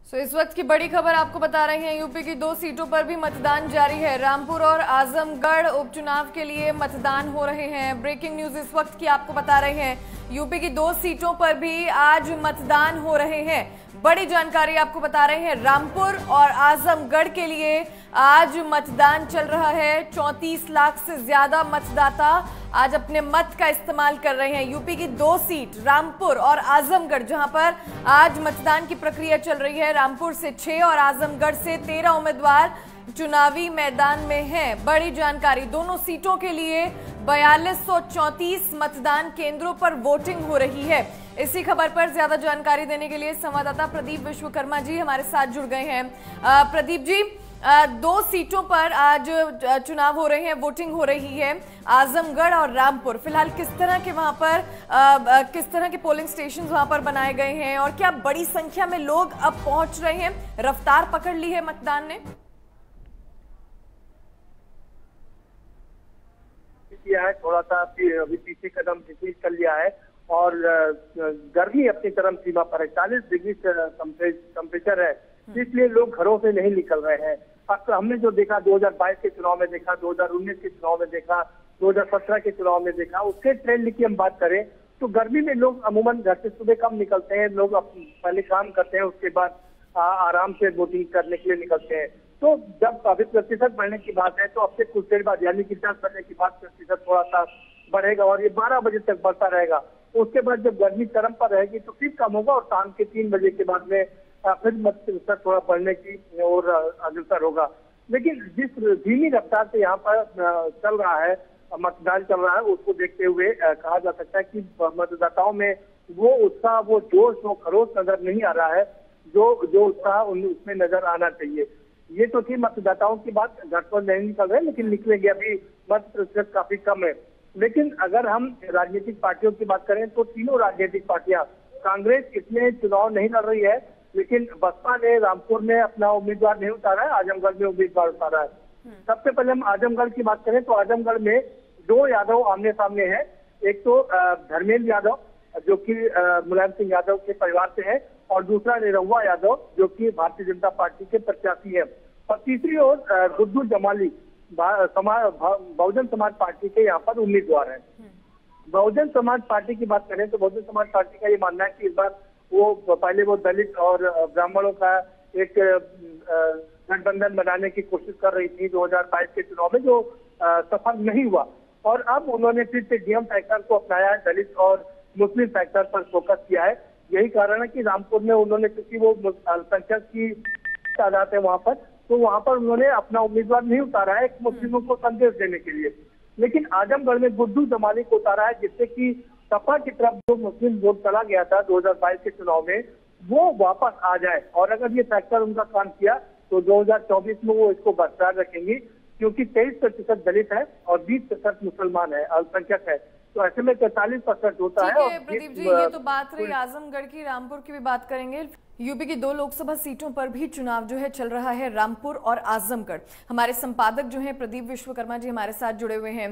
इस वक्त की बड़ी खबर आपको बता रहे हैं। यूपी की 2 सीटों पर भी मतदान जारी है। रामपुर और आजमगढ़ उपचुनाव के लिए मतदान हो रहे हैं। ब्रेकिंग न्यूज इस वक्त की आपको बता रहे हैं। यूपी की 2 सीटों पर भी आज मतदान हो रहे हैं। बड़ी जानकारी आपको बता रहे हैं। रामपुर और आजमगढ़ के लिए आज मतदान चल रहा है। 34 लाख से ज्यादा मतदाता आज अपने मत का इस्तेमाल कर रहे हैं। यूपी की 2 सीट रामपुर और आजमगढ़, जहां पर आज मतदान की प्रक्रिया चल रही है। रामपुर से 6 और आजमगढ़ से 13 उम्मीदवार चुनावी मैदान में हैं। बड़ी जानकारी, दोनों सीटों के लिए 4234 मतदान केंद्रों पर वोटिंग हो रही है। इसी खबर पर ज्यादा जानकारी देने के लिए संवाददाता प्रदीप विश्वकर्मा जी हमारे साथ जुड़ गए हैं। प्रदीप जी, 2 सीटों पर आज चुनाव हो रहे हैं, वोटिंग हो रही है, आजमगढ़ और रामपुर। फिलहाल किस तरह के वहां पर किस तरह के पोलिंग स्टेशन वहां पर बनाए गए हैं और क्या बड़ी संख्या में लोग अब पहुंच रहे हैं? रफ्तार पकड़ ली है मतदान ने? किया है, थोड़ा सा अभी पीछे कदम कर लिया है और गर्मी अपनी चरम सीमा पर है। 40 डिग्री टेम्परेचर है, इसलिए लोग घरों से नहीं निकल रहे हैं। अक्सर हमने जो देखा 2022 के चुनाव में देखा, 2019 के चुनाव में देखा, 2017 के चुनाव में देखा, उसके ट्रेंड की हम बात करें तो गर्मी में लोग अमूमन घर से सुबह कम निकलते हैं। लोग पहले काम करते हैं, उसके बाद आराम से वोटिंग करने के लिए निकलते हैं। तो जब अभी प्रतिशत बढ़ने की बात है तो अब से कुछ देर बाद यानी कि 10 बजे के बाद प्रतिशत थोड़ा सा बढ़ेगा और ये 12 बजे तक बढ़ता रहेगा। उसके बाद जब गर्मी चरम पर रहेगी तो फिर कम होगा और शाम के 3 बजे के बाद में फिर प्रतिशत थोड़ा बढ़ने की ओर अग्रसर होगा। लेकिन जिस धीमी रफ्तार से यहाँ पर चल रहा है, मतदान चल रहा है, उसको देखते हुए कहा जा सकता है कि मतदाताओं में वो उत्साह, वो जोश, वो खरोश नजर नहीं आ रहा है जो उत्साह उसमें नजर आना चाहिए। ये तो थी मतदाताओं की बात, घर पर नहीं निकल रहे लेकिन निकलेंगे। अभी मत प्रतिशत काफी कम है। लेकिन अगर हम राजनीतिक पार्टियों की बात करें तो तीनों राजनीतिक पार्टियां, कांग्रेस इसमें चुनाव नहीं लड़ रही है, लेकिन बसपा ने रामपुर में अपना उम्मीदवार नहीं उतारा है, आजमगढ़ में उम्मीदवार उतारा है। सबसे पहले हम आजमगढ़ की बात करें तो आजमगढ़ में 2 यादव आमने सामने हैं। एक तो धर्मेंद्र यादव जो कि मुलायम सिंह यादव के परिवार से है और दूसरा निरहुआ यादव जो कि भारतीय जनता पार्टी के प्रत्याशी है। और तीसरी ओर गुड्डू जमाली बहुजन समाज पार्टी के यहाँ पर उम्मीदवार है। बहुजन समाज पार्टी की बात करें तो बहुजन समाज पार्टी का ये मानना है कि इस बार पहले वो दलित और ब्राह्मणों का एक गठबंधन बनाने की कोशिश कर रही थी 2022 के चुनाव में, जो सफल नहीं हुआ। और अब उन्होंने फिर से डीएम फैक्टर को अपनाया है, दलित और मुस्लिम फैक्टर पर फोकस किया है। यही कारण है कि रामपुर में उन्होंने, क्योंकि वो अल्पसंख्यक की तादाद है वहां पर, तो वहां पर उन्होंने अपना उम्मीदवार नहीं उतारा है एक मुस्लिमों को संदेश देने के लिए। लेकिन आजमगढ़ में गुड्डू जमाली को उतारा है, जिससे कि सपा की तरफ जो मुस्लिम वोट चला गया था 2022 के चुनाव में, वो वापस आ जाए। और अगर ये फैक्टर उनका काम किया तो 2024 में वो इसको बरकरार रखेंगी, क्योंकि 23% दलित है और 20% मुसलमान है, अल्पसंख्यक है। तो ऐसे में 43% होता है। ठीक है प्रदीप जी, ये तो बात रही आजमगढ़ की। रामपुर की भी बात करेंगे। यूपी की 2 लोकसभा सीटों पर भी चुनाव जो है चल रहा है, रामपुर और आजमगढ़। हमारे संपादक जो हैं प्रदीप विश्वकर्मा जी हमारे साथ जुड़े हुए हैं।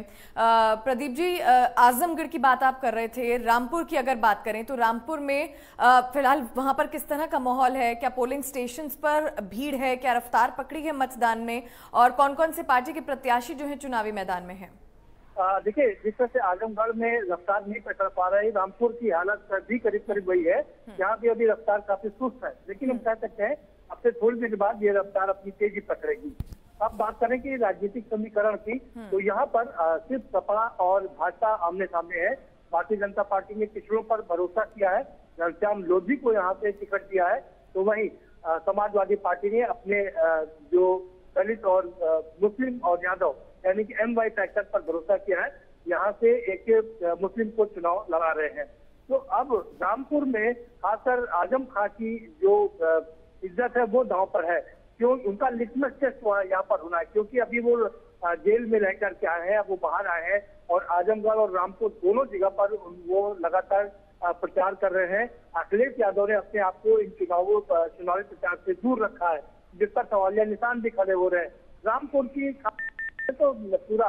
प्रदीप जी, आजमगढ़ की बात आप कर रहे थे, रामपुर की अगर बात करें तो रामपुर में फिलहाल वहां पर किस तरह का माहौल है? क्या पोलिंग स्टेशन पर भीड़ है? क्या रफ्तार पकड़ी है मतदान में? और कौन कौन से पार्टी के प्रत्याशी जो है चुनावी मैदान में है? देखिए, जिस तरह से आजमगढ़ में रफ्तार नहीं पकड़ पा रही, रामपुर की हालत भी करीब करीब वही है। यहाँ भी अभी रफ्तार काफी सुस्त है, लेकिन हम कह सकते हैं अब से थोड़ी देर बाद ये रफ्तार अपनी तेजी पकड़ेगी। अब बात करें कि राजनीतिक समीकरण की, तो यहाँ पर सिर्फ सपा और भाजपा आमने सामने है। भारतीय जनता पार्टी ने पिछड़ों पर भरोसा किया है, घनश्याम लोधी को यहाँ से टिकट दिया है। तो वहीं समाजवादी पार्टी ने अपने जो दलित और मुस्लिम और यादव यानी कि MY फैक्टर पर भरोसा किया है, यहाँ से एक मुस्लिम को चुनाव लड़ा रहे हैं। तो अब रामपुर में खासकर आजम खां की जो इज्जत है वो दांव पर है। क्यों? उनका लिटमस टेस्ट यहाँ पर होना है, क्योंकि अभी वो जेल में रह करके आए हैं, अब वो बाहर आए हैं और आजमगढ़ और रामपुर दोनों जगह पर वो लगातार प्रचार कर रहे हैं। अखिलेश यादव ने अपने आप को इन चुनावी प्रचार से दूर रखा है, जिस पर सवालिया निशान भी खड़े हो रहे हैं। रामपुर की तो पूरा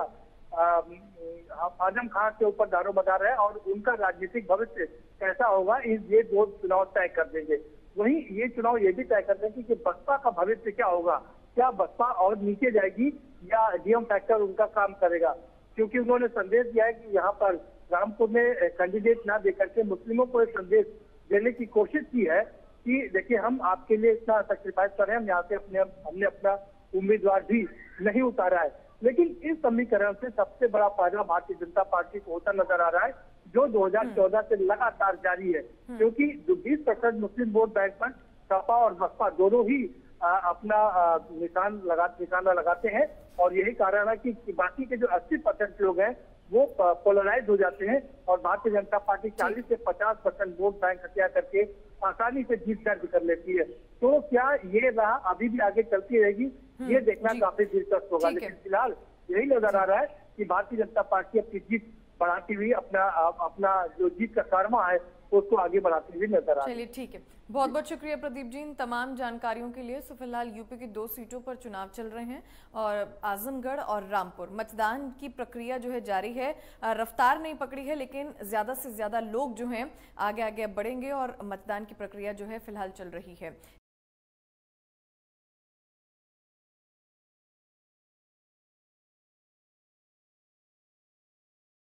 आजम खां के ऊपर दारोमदार है और उनका राजनीतिक भविष्य कैसा होगा ये 2 चुनाव तय कर देंगे। वहीं ये चुनाव ये भी तय करते हैं कि बसपा का भविष्य क्या होगा। क्या बसपा और नीचे जाएगी या डीएम फैक्टर उनका काम करेगा, क्योंकि उन्होंने संदेश दिया है कि यहाँ पर रामपुर में कैंडिडेट ना देकर के मुस्लिमों को एक संदेश देने की कोशिश की है कि देखिए हम आपके लिए इतना सेक्रीफाइस कर रहे हैं, हम यहाँ से हमने अपना उम्मीदवार भी नहीं उतारा है। लेकिन इस समीकरण से सबसे बड़ा फायदा भारतीय जनता पार्टी को होता नजर आ रहा है, जो 2014 से लगातार जारी है, क्योंकि जो 20% मुस्लिम वोट बैंक पर सपा और बसपा दोनों ही अपना निशाना लगाते हैं। और यही कारण है कि बाकी के जो 80% लोग हैं वो पोलराइज हो जाते हैं और भारतीय जनता पार्टी 40 से 50% वोट बैंक हत्या करके आसानी से जीत दर्ज कर लेती है। तो क्या ये राह अभी भी आगे चलती रहेगी, ये देखना काफी दिलचस्प होगा। लेकिन फिलहाल यही नजर आ रहा है कि भारतीय जनता पार्टी अपनी जीत बढ़ाती हुई अपना जो जीत का कारवा है उसको आगे बढ़ाती हुई नजर आ रही है। चलिए ठीक है, बहुत बहुत शुक्रिया प्रदीप जी इन तमाम जानकारियों के लिए। सो फिलहाल यूपी की 2 सीटों पर चुनाव चल रहे हैं और आजमगढ़ और रामपुर मतदान की प्रक्रिया जो है जारी है, रफ्तार नहीं पकड़ी है, लेकिन ज्यादा से ज्यादा लोग जो हैं आगे आगे बढ़ेंगे और मतदान की प्रक्रिया जो है फिलहाल चल रही है।